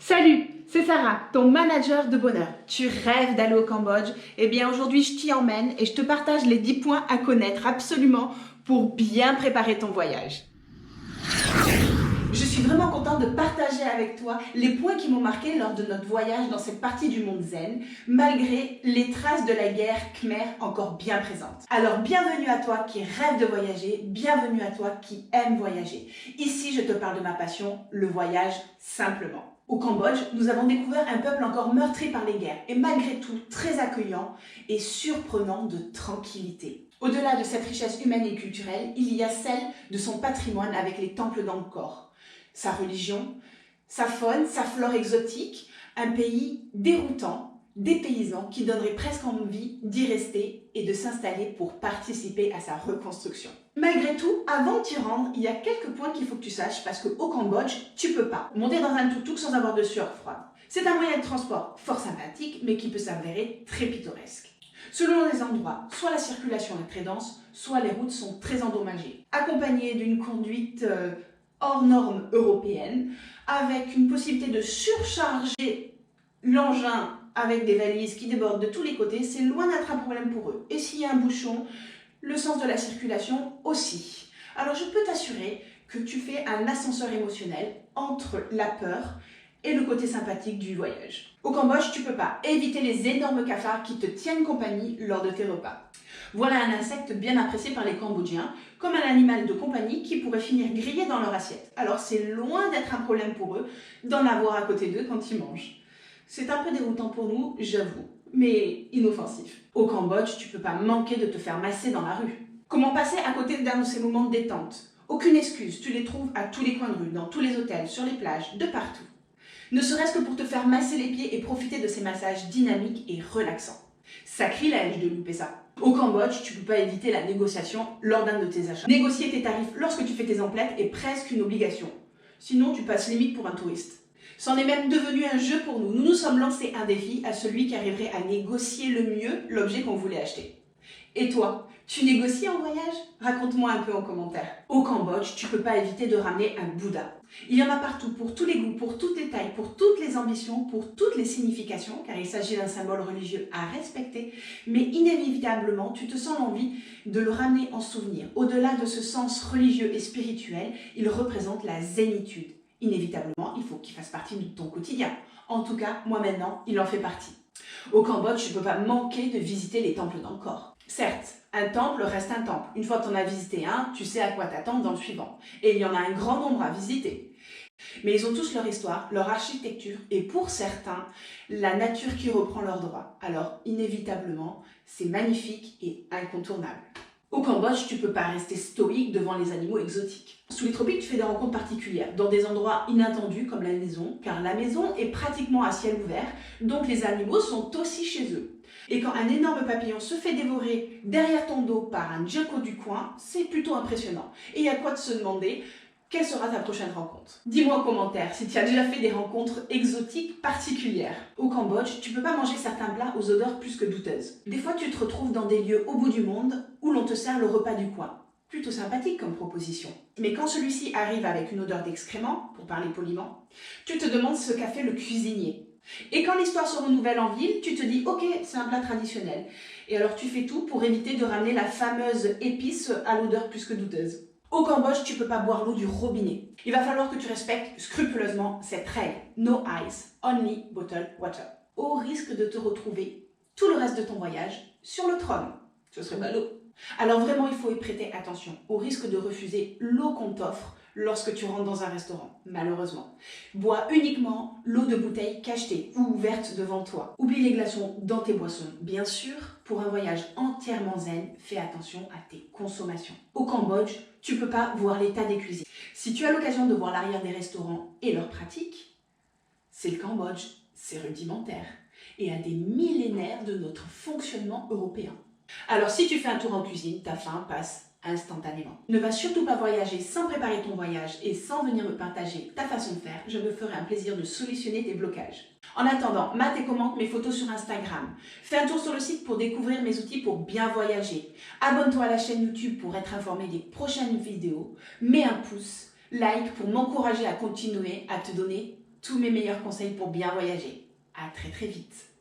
Salut, c'est Sarah, ton manager de bonheur. Tu rêves d'aller au Cambodge? Eh bien aujourd'hui je t'y emmène et je te partage les 10 points à connaître absolument pour bien préparer ton voyage. Je suis vraiment contente de partager avec toi les points qui m'ont marqué lors de notre voyage dans cette partie du monde zen, malgré les traces de la guerre khmer encore bien présentes. Alors bienvenue à toi qui rêve de voyager, bienvenue à toi qui aime voyager. Ici je te parle de ma passion, le voyage simplement. Au Cambodge, nous avons découvert un peuple encore meurtri par les guerres et malgré tout très accueillant et surprenant de tranquillité. Au-delà de cette richesse humaine et culturelle, il y a celle de son patrimoine avec les temples d'Angkor, sa religion, sa faune, sa flore exotique, un pays déroutant, dépaysant qui donnerait presque envie d'y rester et de s'installer pour participer à sa reconstruction. Malgré tout, avant de t'y rendre, il y a quelques points qu'il faut que tu saches parce qu'au Cambodge, tu peux pas monter dans un tuk-tuk sans avoir de sueur froide. C'est un moyen de transport fort sympathique mais qui peut s'avérer très pittoresque. Selon les endroits, soit la circulation est très dense, soit les routes sont très endommagées. Accompagné d'une conduite hors norme européenne, avec une possibilité de surcharger l'engin avec des valises qui débordent de tous les côtés, c'est loin d'être un problème pour eux. Et s'il y a un bouchon, le sens de la circulation aussi. Alors je peux t'assurer que tu fais un ascenseur émotionnel entre la peur et le côté sympathique du voyage. Au Cambodge, tu peux pas éviter les énormes cafards qui te tiennent compagnie lors de tes repas. Voilà un insecte bien apprécié par les Cambodgiens, comme un animal de compagnie qui pourrait finir grillé dans leur assiette. Alors c'est loin d'être un problème pour eux d'en avoir à côté d'eux quand ils mangent. C'est un peu déroutant pour nous, j'avoue, mais inoffensif. Au Cambodge, tu peux pas manquer de te faire masser dans la rue. Comment passer à côté d'un de ces moments de détente? Aucune excuse, tu les trouves à tous les coins de rue, dans tous les hôtels, sur les plages, de partout. Ne serait-ce que pour te faire masser les pieds et profiter de ces massages dynamiques et relaxants. Sacrilège de louper ça. Au Cambodge, tu peux pas éviter la négociation lors d'un de tes achats. Négocier tes tarifs lorsque tu fais tes emplettes est presque une obligation. Sinon, tu passes limite pour un touriste. C'en est même devenu un jeu pour nous. Nous nous sommes lancés un défi à celui qui arriverait à négocier le mieux l'objet qu'on voulait acheter. Et toi, tu négocies en voyage? Raconte-moi un peu en commentaire. Au Cambodge, tu peux pas éviter de ramener un Bouddha. Il y en a partout, pour tous les goûts, pour toutes les tailles, pour toutes les ambitions, pour toutes les significations, car il s'agit d'un symbole religieux à respecter, mais inévitablement, tu te sens l'envie de le ramener en souvenir. Au-delà de ce sens religieux et spirituel, il représente la zénitude. Inévitablement, il faut qu'il fasse partie de ton quotidien. En tout cas, moi maintenant, il en fait partie. Au Cambodge, tu ne peux pas manquer de visiter les temples d'Angkor. Certes, un temple reste un temple. Une fois que tu en as visité un, tu sais à quoi t'attendre dans le suivant. Et il y en a un grand nombre à visiter. Mais ils ont tous leur histoire, leur architecture et pour certains, la nature qui reprend leurs droits. Alors, inévitablement, c'est magnifique et incontournable. Au Cambodge, tu ne peux pas rester stoïque devant les animaux exotiques. Sous les tropiques, tu fais des rencontres particulières, dans des endroits inattendus comme la maison, car la maison est pratiquement à ciel ouvert, donc les animaux sont aussi chez eux. Et quand un énorme papillon se fait dévorer derrière ton dos par un djinko du coin, c'est plutôt impressionnant. Et il y a quoi de se demander, quelle sera ta prochaine rencontre? Dis-moi en commentaire si tu as déjà fait des rencontres exotiques particulières. Au Cambodge, tu peux pas manger certains plats aux odeurs plus que douteuses. Des fois, tu te retrouves dans des lieux au bout du monde où l'on te sert le repas du coin. Plutôt sympathique comme proposition. Mais quand celui-ci arrive avec une odeur d'excréments, pour parler poliment, tu te demandes ce qu'a fait le cuisinier. Et quand l'histoire se renouvelle en ville, tu te dis « Ok, c'est un plat traditionnel ». Et alors tu fais tout pour éviter de ramener la fameuse épice à l'odeur plus que douteuse. Au Cambodge, tu ne peux pas boire l'eau du robinet. Il va falloir que tu respectes scrupuleusement cette règle. No ice, only bottled water. Au risque de te retrouver tout le reste de ton voyage sur le trône. Ce serait ballot. Alors vraiment, il faut y prêter attention au risque de refuser l'eau qu'on t'offre lorsque tu rentres dans un restaurant, malheureusement. Bois uniquement l'eau de bouteille cachetée ou ouverte devant toi. Oublie les glaçons dans tes boissons. Bien sûr, pour un voyage entièrement zen, fais attention à tes consommations. Au Cambodge, tu ne peux pas voir l'état des cuisines. Si tu as l'occasion de voir l'arrière des restaurants et leurs pratiques, c'est le Cambodge, c'est rudimentaire et à des millénaires de notre fonctionnement européen. Alors si tu fais un tour en cuisine, ta faim passe instantanément. Ne va surtout pas voyager sans préparer ton voyage et sans venir me partager ta façon de faire, je me ferai un plaisir de solutionner tes blocages. En attendant, mate et commente mes photos sur Instagram. Fais un tour sur le site pour découvrir mes outils pour bien voyager. Abonne-toi à la chaîne YouTube pour être informé des prochaines vidéos. Mets un pouce, like pour m'encourager à continuer à te donner tous mes meilleurs conseils pour bien voyager. À très très vite.